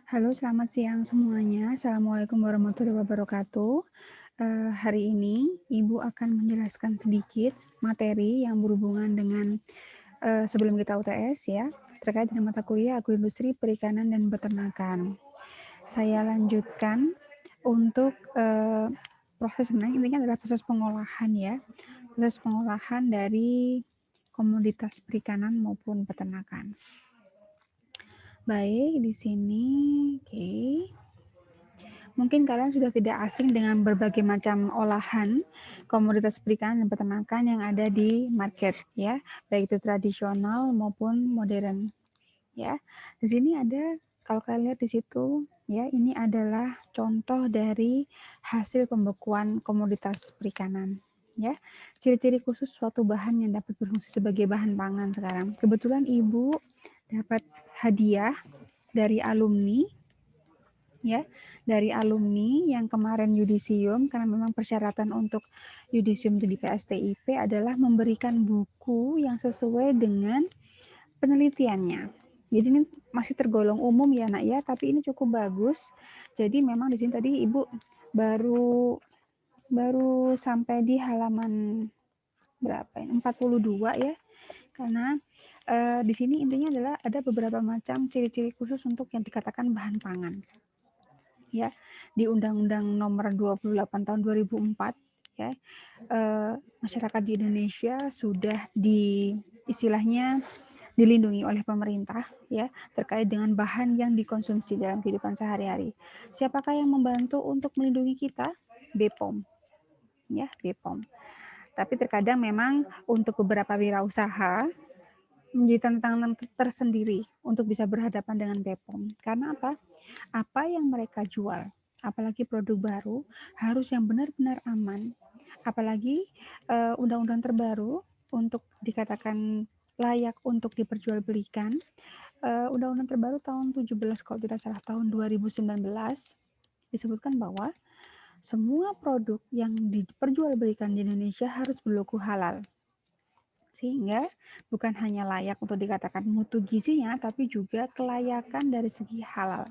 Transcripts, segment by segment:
Halo, selamat siang semuanya. Assalamualaikum warahmatullahi wabarakatuh. Hari ini Ibu akan menjelaskan sedikit materi yang berhubungan dengan sebelum kita UTS ya, terkait dengan mata kuliah agroindustri perikanan dan peternakan. Saya lanjutkan untuk proses sebenarnya intinya adalah proses pengolahan ya, proses pengolahan dari komoditas perikanan maupun peternakan. Baik, di sini, oke. Mungkin kalian sudah tidak asing dengan berbagai macam olahan komoditas perikanan dan peternakan yang ada di market ya, baik itu tradisional maupun modern ya. Di sini ada kalau kalian lihat di situ ya, ini adalah contoh dari hasil pembekuan komoditas perikanan ya. Ciri-ciri khusus suatu bahan yang dapat berfungsi sebagai bahan pangan sekarang. Kebetulan Ibu dapat hadiah dari alumni ya, dari alumni yang kemarin yudisium, karena memang persyaratan untuk yudisium itu di PSTIP adalah memberikan buku yang sesuai dengan penelitiannya. Jadi ini masih tergolong umum ya nak ya, tapi ini cukup bagus. Jadi memang di sini tadi Ibu baru sampai di halaman berapa ini? 42 ya. Karena di sini intinya adalah ada beberapa macam ciri-ciri khusus untuk yang dikatakan bahan pangan. Ya, di Undang-Undang Nomor 28 tahun 2004 ya, masyarakat di Indonesia sudah istilahnya dilindungi oleh pemerintah ya, terkait dengan bahan yang dikonsumsi dalam kehidupan sehari-hari. Siapakah yang membantu untuk melindungi kita? BPOM ya, BPOM. Tapi terkadang memang untuk beberapa wirausaha menjadi tantangan tersendiri untuk bisa berhadapan dengan BPOM. Karena apa? Apa yang mereka jual, apalagi produk baru, harus yang benar-benar aman. Apalagi undang-undang terbaru untuk dikatakan layak untuk diperjualbelikan, undang-undang terbaru tahun 17 kalau tidak salah tahun 2019 disebutkan bahwa semua produk yang diperjualbelikan di Indonesia harus berlogo halal. Sehingga bukan hanya layak untuk dikatakan mutu gizinya, tapi juga kelayakan dari segi halal.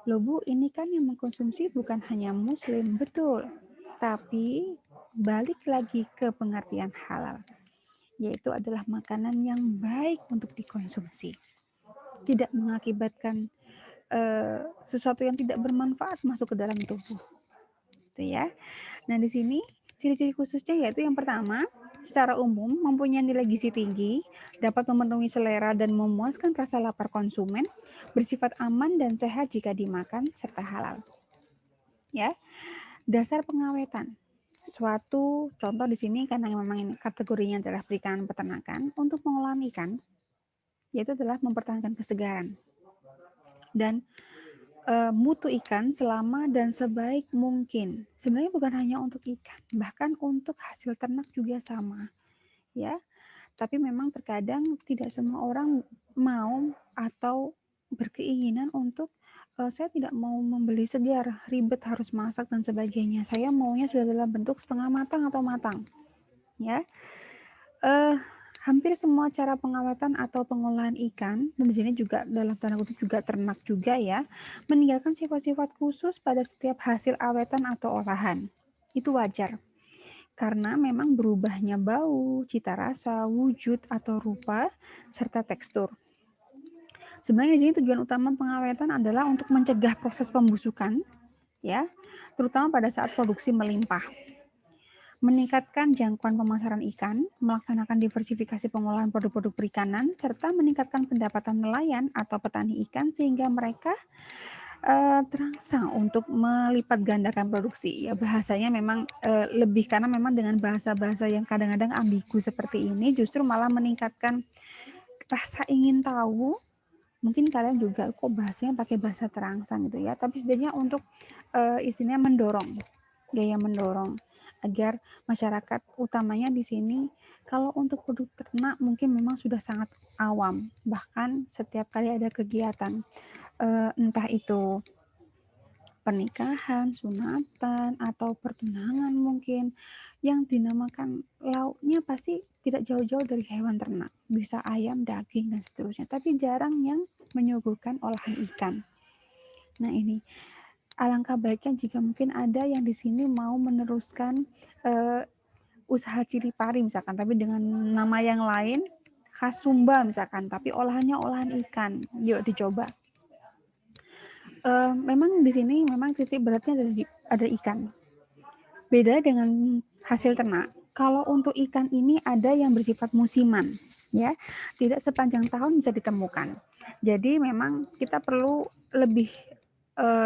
Loh Bu, ini kan yang mengkonsumsi bukan hanya muslim, betul. Tapi balik lagi ke pengertian halal, yaitu adalah makanan yang baik untuk dikonsumsi. Tidak mengakibatkan sesuatu yang tidak bermanfaat masuk ke dalam tubuh. Itu ya. Nah, di sini ciri-ciri khususnya yaitu yang pertama, secara umum mempunyai nilai gizi tinggi, dapat memenuhi selera dan memuaskan rasa lapar konsumen, bersifat aman dan sehat jika dimakan, serta halal. Ya, dasar pengawetan. Suatu contoh di sini karena memang ini kategorinya adalah perikanan peternakan, untuk pengolahan ikan yaitu adalah mempertahankan kesegaran dan mutu ikan selama dan sebaik mungkin. Sebenarnya bukan hanya untuk ikan, bahkan untuk hasil ternak juga sama. Ya, tapi memang terkadang tidak semua orang mau atau berkeinginan untuk saya tidak mau membeli segar, ribet harus masak dan sebagainya. Saya maunya sudah dalam bentuk setengah matang atau matang. Ya, hampir semua cara pengawetan atau pengolahan ikan, dan di sini juga dalam tanda kutip juga ternak juga ya, meninggalkan sifat-sifat khusus pada setiap hasil awetan atau olahan. Itu wajar. Karena memang berubahnya bau, cita rasa, wujud atau rupa, serta tekstur. Sebenarnya di sini tujuan utama pengawetan adalah untuk mencegah proses pembusukan, ya, terutama pada saat produksi melimpah. Meningkatkan jangkauan pemasaran ikan, melaksanakan diversifikasi pengolahan produk-produk perikanan, serta meningkatkan pendapatan nelayan atau petani ikan sehingga mereka terangsang untuk melipat gandakan produksi. Ya bahasanya memang lebih karena memang dengan bahasa-bahasa yang kadang-kadang ambigu seperti ini justru malah meningkatkan rasa ingin tahu. Mungkin kalian juga kok bahasanya pakai bahasa terangsang gitu ya, tapi setidaknya untuk istilahnya mendorong, gaya mendorong agar masyarakat utamanya di sini kalau untuk produk ternak mungkin memang sudah sangat awam, bahkan setiap kali ada kegiatan entah itu pernikahan, sunatan, atau pertunangan mungkin yang dinamakan lauknya pasti tidak jauh-jauh dari hewan ternak. Bisa ayam, daging, dan seterusnya. Tapi jarang yang menyuguhkan olahan ikan. Nah ini, alangkah baiknya jika mungkin ada yang di sini mau meneruskan usaha cili pari misalkan, tapi dengan nama yang lain, khas Sumba misalkan, tapi olahannya olahan ikan. Yuk dicoba. Memang di sini memang titik beratnya ada ikan. Beda dengan hasil ternak. Kalau untuk ikan ini ada yang bersifat musiman, ya, tidak sepanjang tahun bisa ditemukan. Jadi memang kita perlu lebih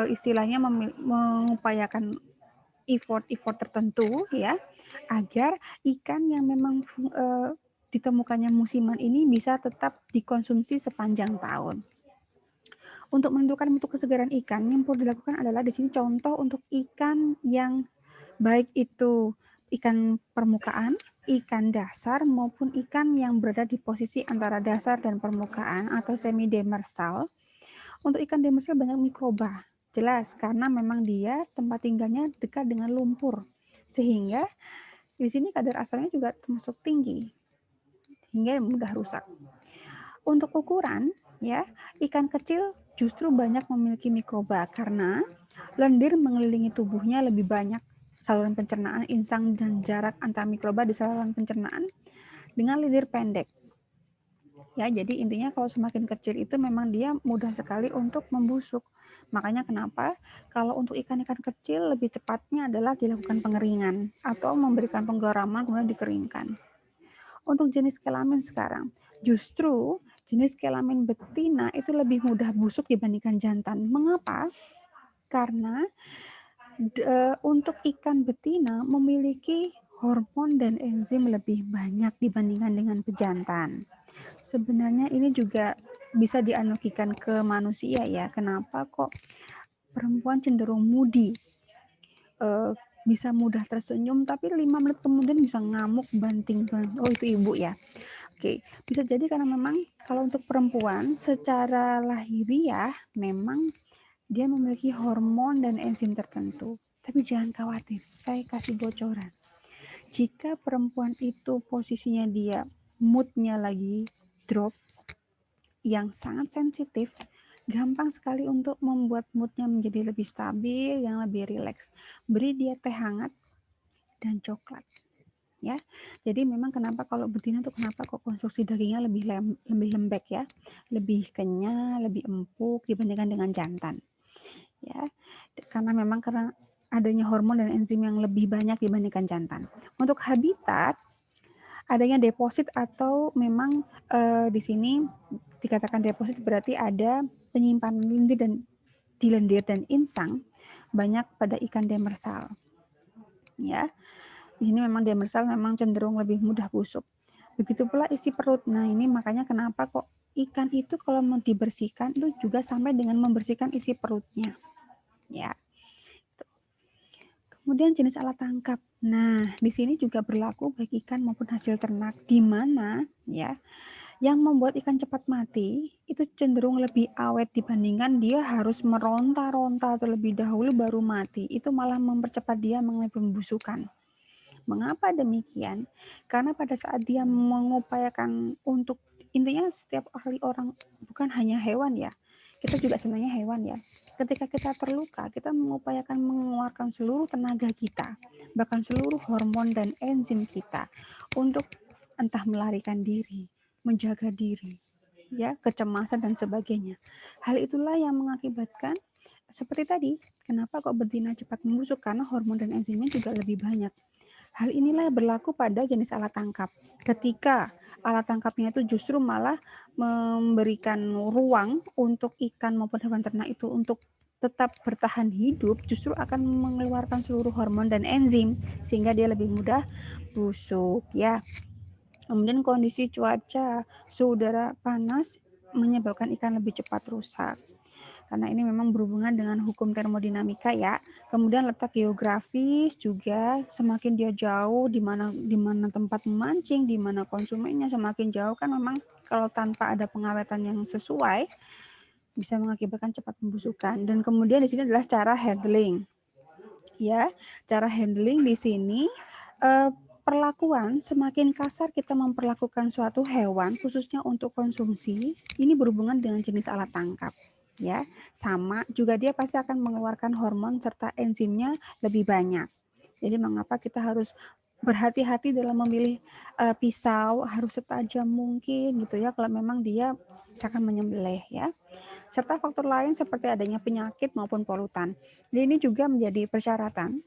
istilahnya mengupayakan effort tertentu, ya, agar ikan yang memang ditemukannya musiman ini bisa tetap dikonsumsi sepanjang tahun. Untuk menentukan mutu kesegaran ikan, yang perlu dilakukan adalah di sini contoh untuk ikan yang baik itu ikan permukaan, ikan dasar, maupun ikan yang berada di posisi antara dasar dan permukaan atau semi demersal. Untuk ikan demersal banyak mikroba, jelas karena memang dia tempat tinggalnya dekat dengan lumpur, sehingga di sini kadar asalnya juga termasuk tinggi, hingga mudah rusak. Untuk ukuran, ya, ikan kecil justru banyak memiliki mikroba karena lendir mengelilingi tubuhnya lebih banyak. Saluran pencernaan insang dan jarak antar mikroba di saluran pencernaan dengan lendir pendek. Ya, jadi intinya kalau semakin kecil itu memang dia mudah sekali untuk membusuk. Makanya kenapa kalau untuk ikan-ikan kecil lebih cepatnya adalah dilakukan pengeringan atau memberikan penggaraman kemudian dikeringkan. Untuk jenis kelamin sekarang, justru jenis kelamin betina itu lebih mudah busuk dibandingkan jantan. Mengapa? Karena untuk ikan betina memiliki hormon dan enzim lebih banyak dibandingkan dengan pejantan. Sebenarnya ini juga bisa dianalogikan ke manusia ya. Kenapa kok perempuan cenderung moody? Bisa mudah tersenyum tapi 5 menit kemudian bisa ngamuk banting. Oh itu ibu ya. Oke, bisa jadi karena memang kalau untuk perempuan secara lahiriah memang dia memiliki hormon dan enzim tertentu. Tapi jangan khawatir, saya kasih bocoran. Jika perempuan itu posisinya dia moodnya lagi drop, yang sangat sensitif, gampang sekali untuk membuat moodnya menjadi lebih stabil, yang lebih rileks. Beri dia teh hangat dan coklat. Ya, jadi memang kenapa kalau betina tuh kenapa kok konstruksi dagingnya lebih lembek ya, lebih kenyal, lebih empuk dibandingkan dengan jantan. Ya, karena memang karena adanya hormon dan enzim yang lebih banyak dibandingkan jantan. Untuk habitat, adanya deposit atau memang di sini dikatakan deposit berarti ada penyimpanan lendir dan di lendir dan insang banyak pada ikan demersal. Ya, ini memang demersal memang cenderung lebih mudah busuk. Begitu pula isi perut. Nah, ini makanya kenapa kok ikan itu kalau mau dibersihkan itu juga sampai dengan membersihkan isi perutnya. Ya. Kemudian jenis alat tangkap. Nah, di sini juga berlaku baik ikan maupun hasil ternak, di mana ya yang membuat ikan cepat mati itu cenderung lebih awet dibandingkan dia harus meronta-ronta terlebih dahulu baru mati. Itu malah mempercepat dia mengalami pembusukan. Mengapa demikian? Karena pada saat dia mengupayakan untuk intinya setiap ahli orang bukan hanya hewan ya, kita juga sebenarnya hewan ya. Ketika kita terluka, kita mengupayakan mengeluarkan seluruh tenaga kita, bahkan seluruh hormon dan enzim kita untuk entah melarikan diri, menjaga diri, ya, kecemasan dan sebagainya. Hal itulah yang mengakibatkan seperti tadi, kenapa kok betina cepat membusuk? Karena hormon dan enzimnya juga lebih banyak. Hal inilah berlaku pada jenis alat tangkap. Ketika alat tangkapnya itu justru malah memberikan ruang untuk ikan maupun hewan ternak itu untuk tetap bertahan hidup, justru akan mengeluarkan seluruh hormon dan enzim sehingga dia lebih mudah busuk ya. Kemudian kondisi cuaca, suhu udara panas menyebabkan ikan lebih cepat rusak. Karena ini memang berhubungan dengan hukum termodinamika ya. Kemudian letak geografis juga, semakin dia jauh di mana tempat memancing, di mana konsumennya semakin jauh kan memang kalau tanpa ada pengawetan yang sesuai bisa mengakibatkan cepat pembusukan. Dan kemudian di sini adalah cara handling. Ya, cara handling di sini perlakuan semakin kasar kita memperlakukan suatu hewan khususnya untuk konsumsi, ini berhubungan dengan jenis alat tangkap. ya. Sama juga dia pasti akan mengeluarkan hormon serta enzimnya lebih banyak. Jadi mengapa kita harus berhati-hati dalam memilih pisau, harus setajam mungkin gitu ya kalau memang dia misalkan menyembelih ya. Serta faktor lain seperti adanya penyakit maupun polutan. Jadi ini juga menjadi persyaratan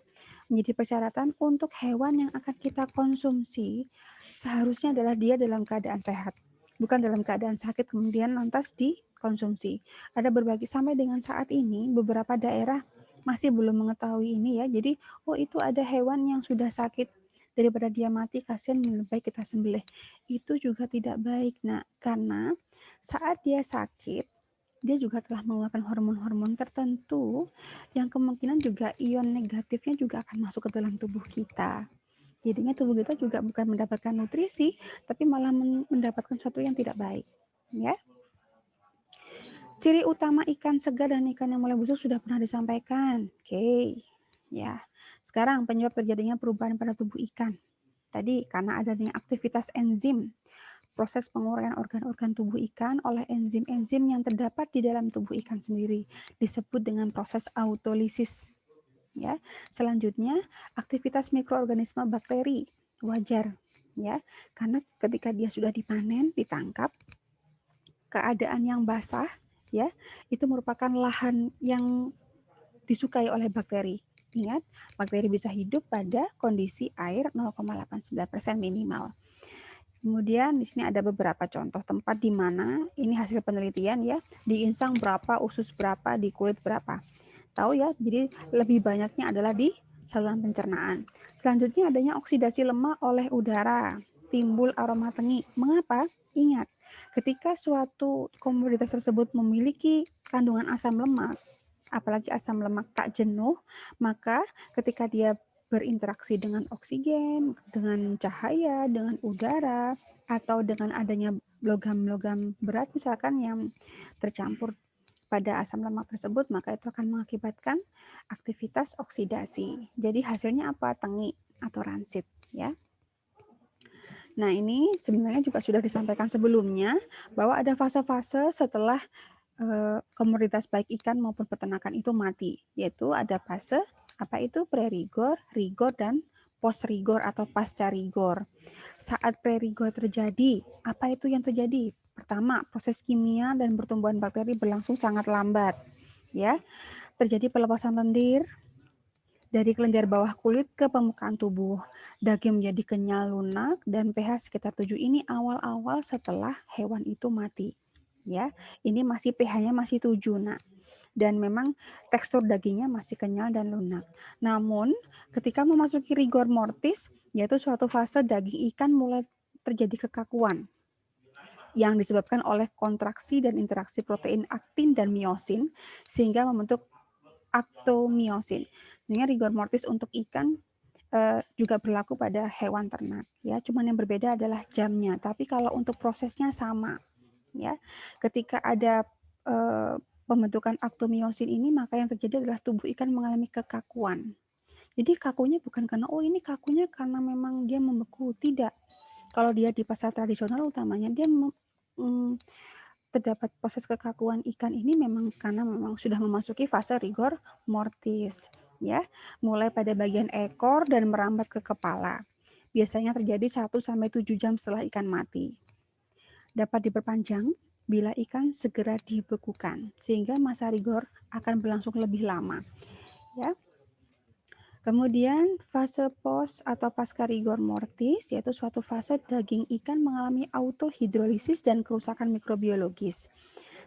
untuk hewan yang akan kita konsumsi seharusnya adalah dia dalam keadaan sehat, bukan dalam keadaan sakit kemudian lantas dikonsumsi. Ada berbagai sampai dengan saat ini beberapa daerah masih belum mengetahui ini ya. Jadi oh itu ada hewan yang sudah sakit, daripada dia mati kasihan lebih baik kita sembelih. Itu juga tidak baik. Nah, karena saat dia sakit dia juga telah mengeluarkan hormon-hormon tertentu yang kemungkinan juga ion negatifnya juga akan masuk ke dalam tubuh kita. Jadinya tubuh kita juga bukan mendapatkan nutrisi, tapi malah mendapatkan sesuatu yang tidak baik. Ya. Ciri utama ikan segar dan ikan yang mulai busuk sudah pernah disampaikan. Oke. Ya. Sekarang penyebab terjadinya perubahan pada tubuh ikan. Tadi karena adanya aktivitas enzim, proses penguraian organ-organ tubuh ikan oleh enzim-enzim yang terdapat di dalam tubuh ikan sendiri disebut dengan proses autolisis. Ya. Selanjutnya, aktivitas mikroorganisme bakteri wajar ya. Karena ketika dia sudah dipanen, ditangkap, keadaan yang basah ya, itu merupakan lahan yang disukai oleh bakteri. Ingat, bakteri bisa hidup pada kondisi air 0,89% minimal. Kemudian di sini ada beberapa contoh tempat di mana ini hasil penelitian ya, di insang berapa, usus berapa, di kulit berapa. Tahu ya, jadi lebih banyaknya adalah di saluran pencernaan. Selanjutnya adanya oksidasi lemak oleh udara, timbul aroma tengi. Mengapa? Ingat, ketika suatu komoditas tersebut memiliki kandungan asam lemak, apalagi asam lemak tak jenuh, maka ketika dia berinteraksi dengan oksigen, dengan cahaya, dengan udara, atau dengan adanya logam-logam berat misalkan yang tercampur pada asam lemak tersebut, maka itu akan mengakibatkan aktivitas oksidasi. Jadi hasilnya apa? Tengi atau rancid ya. Nah, ini sebenarnya juga sudah disampaikan sebelumnya bahwa ada fase-fase setelah komoditas baik ikan maupun peternakan itu mati, yaitu ada fase apa itu pre-rigor, rigor, dan post-rigor atau pasca rigor. Saat pre-rigor terjadi, apa itu yang terjadi? Pertama, proses kimia dan pertumbuhan bakteri berlangsung sangat lambat. Ya, terjadi pelepasan lendir dari kelenjar bawah kulit ke permukaan tubuh. Daging menjadi kenyal, lunak, dan pH sekitar 7 ini awal-awal setelah hewan itu mati. Ya, ini masih pH-nya masih 7, Nak. Dan memang tekstur dagingnya masih kenyal dan lunak. Namun, ketika memasuki rigor mortis, yaitu suatu fase daging ikan mulai terjadi kekakuan yang disebabkan oleh kontraksi dan interaksi protein aktin dan miosin sehingga membentuk aktomiosin. Sebenarnya rigor mortis untuk ikan juga berlaku pada hewan ternak ya, cuman yang berbeda adalah jamnya. Tapi kalau untuk prosesnya sama ya. Ketika ada pembentukan aktomiosin ini, maka yang terjadi adalah tubuh ikan mengalami kekakuan. Jadi kakunya bukan karena oh ini kakunya karena memang dia membeku, tidak. Kalau dia di pasar tradisional utamanya dia terdapat proses kekakuan ikan ini memang karena memang sudah memasuki fase rigor mortis ya, mulai pada bagian ekor dan merambat ke kepala. Biasanya terjadi 1 sampai 7 jam setelah ikan mati. Dapat diperpanjang bila ikan segera dibekukan sehingga masa rigor akan berlangsung lebih lama. Ya. Kemudian fase post atau pasca rigor mortis yaitu suatu fase daging ikan mengalami autohidrolisis dan kerusakan mikrobiologis.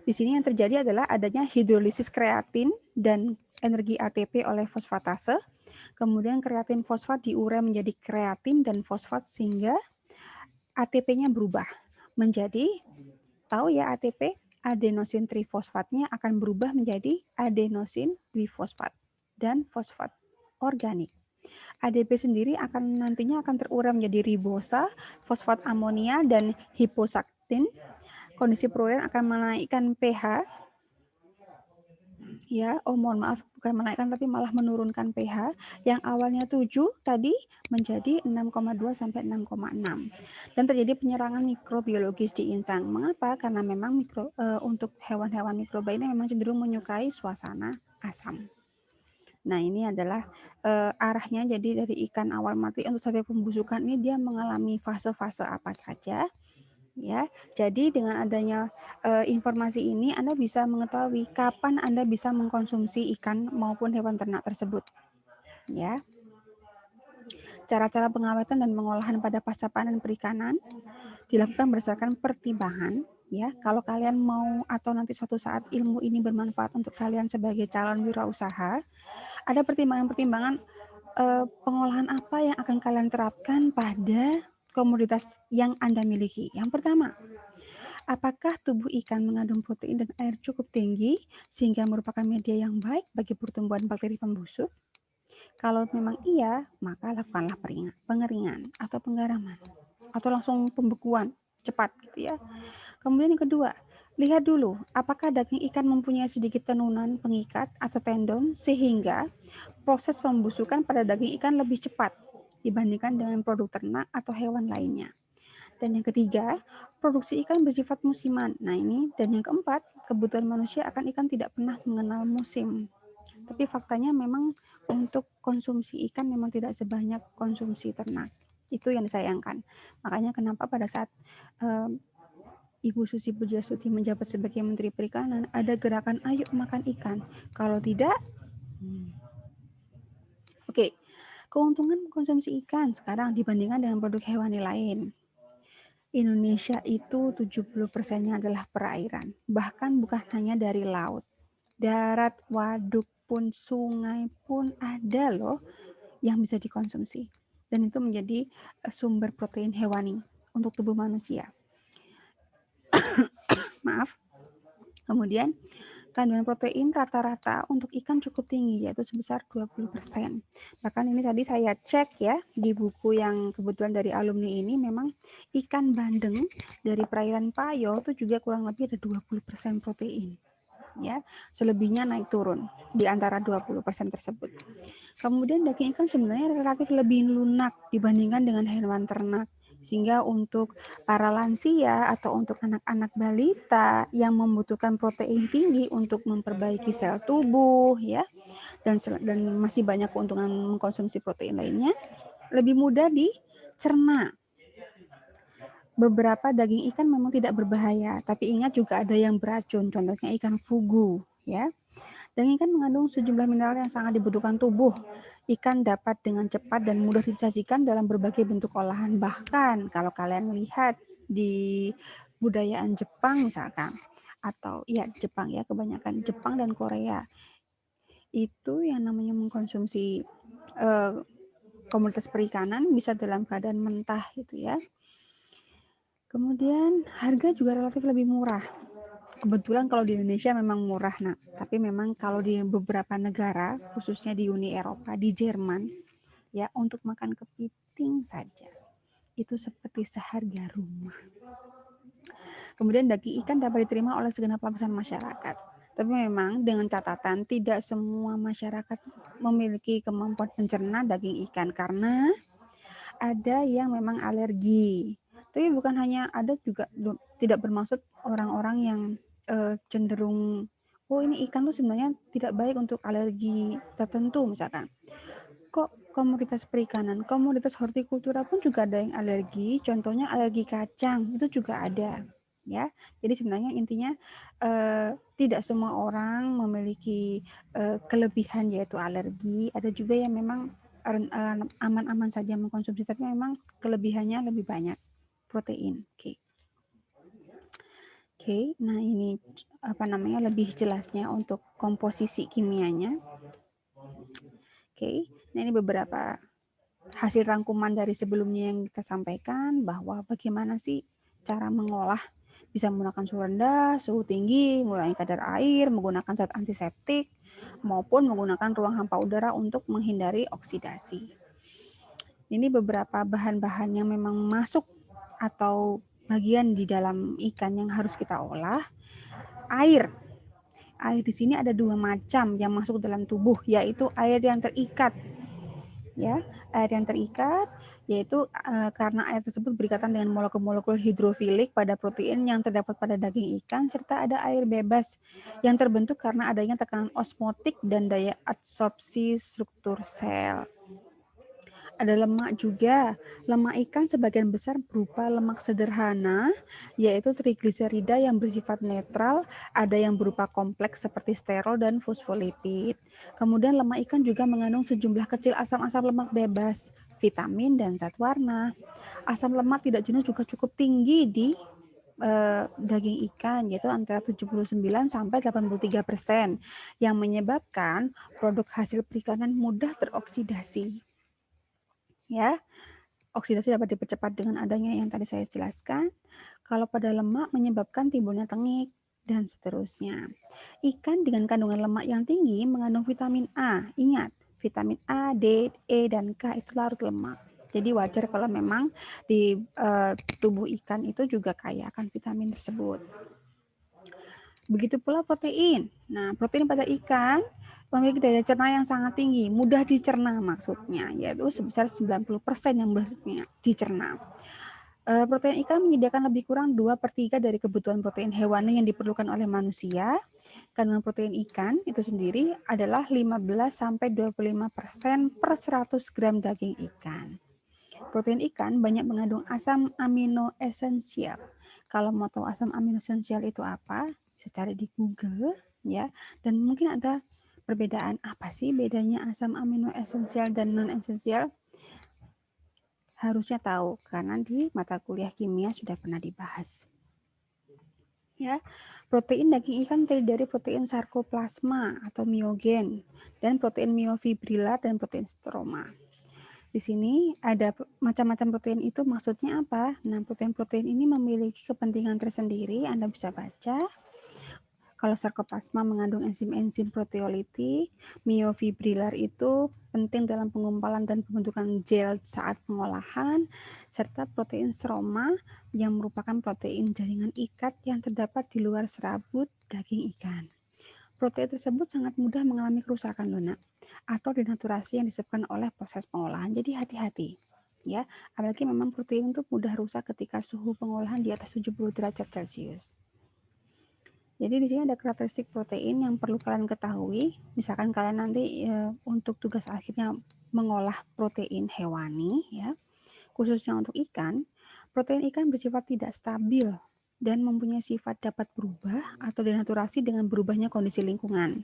Di sini yang terjadi adalah adanya hidrolisis kreatin dan energi ATP oleh fosfatase. Kemudian kreatin fosfat diurai menjadi kreatin dan fosfat sehingga ATP-nya berubah menjadi, tahu ya ATP, adenosin trifosfatnya akan berubah menjadi adenosin difosfat dan fosfat organik. ADP sendiri nantinya akan terurai menjadi ribosa, fosfat amonia, dan hiposaktin. Kondisi perurian akan menaikkan pH Ya, mohon maaf, bukan menaikkan tapi malah menurunkan pH yang awalnya 7 tadi menjadi 6,2 sampai 6,6. Dan terjadi penyerangan mikrobiologis di insang. Mengapa? Karena memang untuk hewan-hewan mikroba ini memang cenderung menyukai suasana asam. Nah, ini adalah arahnya, jadi dari ikan awal mati untuk sampai pembusukan ini dia mengalami fase-fase apa saja. Ya, jadi dengan adanya informasi ini Anda bisa mengetahui kapan Anda bisa mengkonsumsi ikan maupun hewan ternak tersebut. Ya, cara-cara pengawetan dan pengolahan pada pasca panen perikanan dilakukan berdasarkan pertimbangan. Ya, kalau kalian mau atau nanti suatu saat ilmu ini bermanfaat untuk kalian sebagai calon wirausaha, ada pertimbangan-pertimbangan pengolahan apa yang akan kalian terapkan pada komoditas yang Anda miliki. Yang pertama, apakah tubuh ikan mengandung protein dan air cukup tinggi sehingga merupakan media yang baik bagi pertumbuhan bakteri pembusuk? Kalau memang iya, maka lakukanlah pengeringan atau penggaraman atau langsung pembekuan cepat gitu ya. Kemudian yang kedua, lihat dulu apakah daging ikan mempunyai sedikit tenunan pengikat atau tendon sehingga proses pembusukan pada daging ikan lebih cepat dibandingkan dengan produk ternak atau hewan lainnya. Dan yang ketiga, produksi ikan bersifat musiman. Nah ini, dan yang keempat, kebutuhan manusia akan ikan tidak pernah mengenal musim. Tapi faktanya memang untuk konsumsi ikan memang tidak sebanyak konsumsi ternak. Itu yang disayangkan. Makanya kenapa pada saat Ibu Susi Pujiastuti menjabat sebagai Menteri Perikanan, ada gerakan ayo makan ikan. Kalau tidak, Oke. Keuntungan konsumsi ikan sekarang dibandingkan dengan produk hewani lain. Indonesia itu 70%-nya adalah perairan. Bahkan bukan hanya dari laut. Darat, waduk pun, sungai pun ada loh yang bisa dikonsumsi. Dan itu menjadi sumber protein hewani untuk tubuh manusia. Maaf. Kemudian kandungan protein rata-rata untuk ikan cukup tinggi, yaitu sebesar 20%. Bahkan ini tadi saya cek ya, di buku yang kebetulan dari alumni ini, memang ikan bandeng dari perairan Payo itu juga kurang lebih ada 20% protein. Ya, selebihnya naik turun di antara 20% tersebut. Kemudian daging ikan sebenarnya relatif lebih lunak dibandingkan dengan hewan ternak. Sehingga untuk para lansia atau untuk anak-anak balita yang membutuhkan protein tinggi untuk memperbaiki sel tubuh ya, dan masih banyak keuntungan mengkonsumsi protein lainnya, lebih mudah dicerna. Beberapa daging ikan memang tidak berbahaya, tapi ingat juga ada yang beracun, contohnya ikan fugu ya. Daging ikan mengandung sejumlah mineral yang sangat dibutuhkan tubuh. Ikan dapat dengan cepat dan mudah disajikan dalam berbagai bentuk olahan. Bahkan kalau kalian lihat di budayaan Jepang misalkan, atau ya Jepang ya, kebanyakan Jepang dan Korea, itu yang namanya mengkonsumsi komoditas perikanan bisa dalam keadaan mentah gitu ya. Kemudian harga juga relatif lebih murah. Kebetulan kalau di Indonesia memang murah, nak. Tapi memang kalau di beberapa negara, khususnya di Uni Eropa, di Jerman, ya untuk makan kepiting saja itu seperti seharga rumah. Kemudian daging ikan dapat diterima oleh segenap lapisan masyarakat. Tapi memang dengan catatan tidak semua masyarakat memiliki kemampuan mencerna daging ikan karena ada yang memang alergi. Tapi bukan hanya ada, juga tidak bermaksud orang-orang yang cenderung ini ikan tuh sebenarnya tidak baik untuk alergi tertentu misalkan. Kok komoditas perikanan, komoditas hortikultura pun juga ada yang alergi, contohnya alergi kacang, itu juga ada ya. Jadi sebenarnya intinya tidak semua orang memiliki kelebihan yaitu alergi, ada juga yang memang aman-aman saja mengkonsumsi, tapi memang kelebihannya lebih banyak protein. Oke, nah ini lebih jelasnya untuk komposisi kimianya. Oke, nah ini beberapa hasil rangkuman dari sebelumnya yang kita sampaikan, bahwa bagaimana sih cara mengolah, bisa menggunakan suhu rendah, suhu tinggi, mengurangi kadar air, menggunakan zat antiseptik, maupun menggunakan ruang hampa udara untuk menghindari oksidasi. Ini beberapa bahan-bahan yang memang masuk atau bagian di dalam ikan yang harus kita olah. Air Air di sini ada dua macam yang masuk dalam tubuh, yaitu air yang terikat. Ya, air yang terikat yaitu karena air tersebut berikatan dengan molekul-molekul hidrofilik pada protein yang terdapat pada daging ikan, serta ada air bebas yang terbentuk karena adanya tekanan osmotik dan daya adsorpsi struktur sel. Ada lemak juga. Lemak ikan sebagian besar berupa lemak sederhana, yaitu trigliserida yang bersifat netral, ada yang berupa kompleks seperti sterol dan fosfolipid. Kemudian lemak ikan juga mengandung sejumlah kecil asam-asam lemak bebas, vitamin, dan zat warna. Asam lemak tidak jenuh juga cukup tinggi di daging ikan, yaitu antara 79 sampai 83%, yang menyebabkan produk hasil perikanan mudah teroksidasi. Ya, oksidasi dapat dipercepat dengan adanya yang tadi saya jelaskan. Kalau pada lemak menyebabkan timbulnya tengik dan seterusnya. Ikan dengan kandungan lemak yang tinggi mengandung vitamin A. Ingat, vitamin A, D, E, dan K itu larut lemak. Jadi wajar kalau memang di tubuh ikan itu juga kaya akan vitamin tersebut. Begitu pula protein. Nah, protein pada ikan memiliki daya cerna yang sangat tinggi, mudah dicerna maksudnya, yaitu sebesar 90% yang mudah dicerna. Protein ikan menyediakan lebih kurang 2/3 dari kebutuhan protein hewani yang diperlukan oleh manusia. Kandungan protein ikan itu sendiri adalah 15-25% per 100 gram daging ikan. Protein ikan banyak mengandung asam amino esensial. Kalau mau tahu asam amino esensial itu apa, bisa cari di Google ya. Dan mungkin ada perbedaan, apa sih bedanya asam amino esensial dan non esensial? Harusnya tahu karena di mata kuliah kimia sudah pernah dibahas. Ya, protein daging ikan terdiri dari protein sarkoplasma atau myogen dan protein myofibrilar dan protein stroma. Di sini ada macam-macam protein itu maksudnya apa? Nah, protein-protein ini memiliki kepentingan tersendiri, Anda bisa baca. Kalau sarkoplasma mengandung enzim-enzim proteolitik, myofibrilar itu penting dalam penggumpalan dan pembentukan gel saat pengolahan, serta protein stroma yang merupakan protein jaringan ikat yang terdapat di luar serabut daging ikan. Protein tersebut sangat mudah mengalami kerusakan lunak atau denaturasi yang disebabkan oleh proses pengolahan. Jadi hati-hati ya, apalagi memang protein itu mudah rusak ketika suhu pengolahan di atas 70 derajat Celcius. Jadi di sini ada karakteristik protein yang perlu kalian ketahui. Misalkan kalian nanti untuk tugas akhirnya mengolah protein hewani ya, khususnya untuk ikan, protein ikan bersifat tidak stabil dan mempunyai sifat dapat berubah atau denaturasi dengan berubahnya kondisi lingkungan.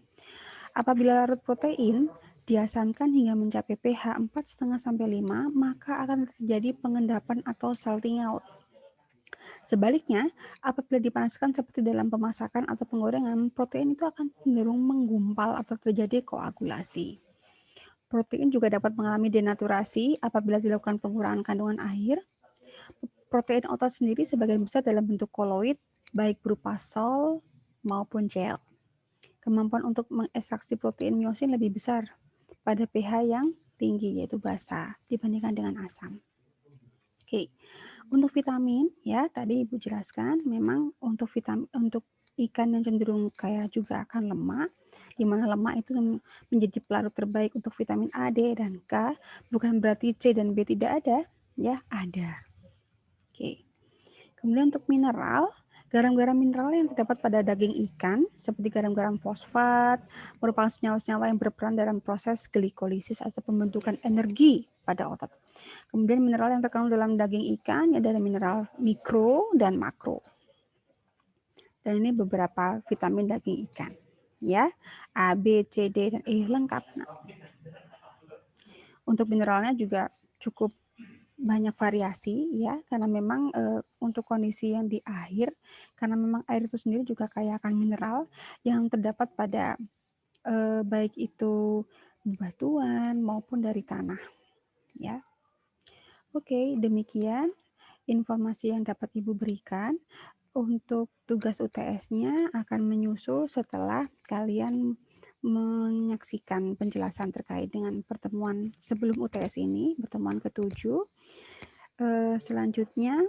Apabila larut protein diasamkan hingga mencapai pH 4,5 sampai 5, maka akan terjadi pengendapan atau salting out. Sebaliknya, apabila dipanaskan seperti dalam pemasakan atau penggorengan, protein itu akan cenderung menggumpal atau terjadi koagulasi. Protein juga dapat mengalami denaturasi apabila dilakukan pengurangan kandungan air. Protein otot sendiri sebagian besar dalam bentuk koloid, baik berupa sol maupun gel. Kemampuan untuk mengekstraksi protein myosin lebih besar pada pH yang tinggi, yaitu basa, dibandingkan dengan asam. Oke. Untuk vitamin, ya tadi Ibu jelaskan, memang untuk vitamin untuk ikan yang cenderung kaya juga akan lemak, di mana lemak itu menjadi pelarut terbaik untuk vitamin A, D, dan K. Bukan berarti C dan B tidak ada, ya ada. Oke. Kemudian untuk mineral, garam-garam mineral yang terdapat pada daging ikan, seperti garam-garam fosfat, merupakan senyawa-senyawa yang berperan dalam proses glikolisis atau pembentukan energi pada otot. Kemudian mineral yang terkandung dalam daging ikan adalah mineral mikro dan makro. Dan ini beberapa vitamin daging ikan. Ya, A, B, C, D, dan E lengkap. Nah, untuk mineralnya juga cukup banyak variasi ya, karena memang untuk kondisi yang di akhir, karena memang air itu sendiri juga kaya akan mineral yang terdapat pada baik itu batuan maupun dari tanah ya. Oke, demikian informasi yang dapat Ibu berikan. Untuk tugas UTS-nya akan menyusul setelah kalian menyaksikan penjelasan terkait dengan pertemuan sebelum UTS ini, pertemuan ke-7. Selanjutnya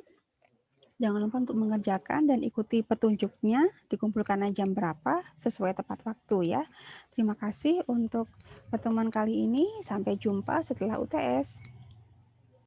Jangan lupa untuk mengerjakan dan ikuti petunjuknya, dikumpulkannya jam berapa, sesuai tepat waktu ya. Terima kasih untuk pertemuan kali ini, sampai jumpa setelah UTS.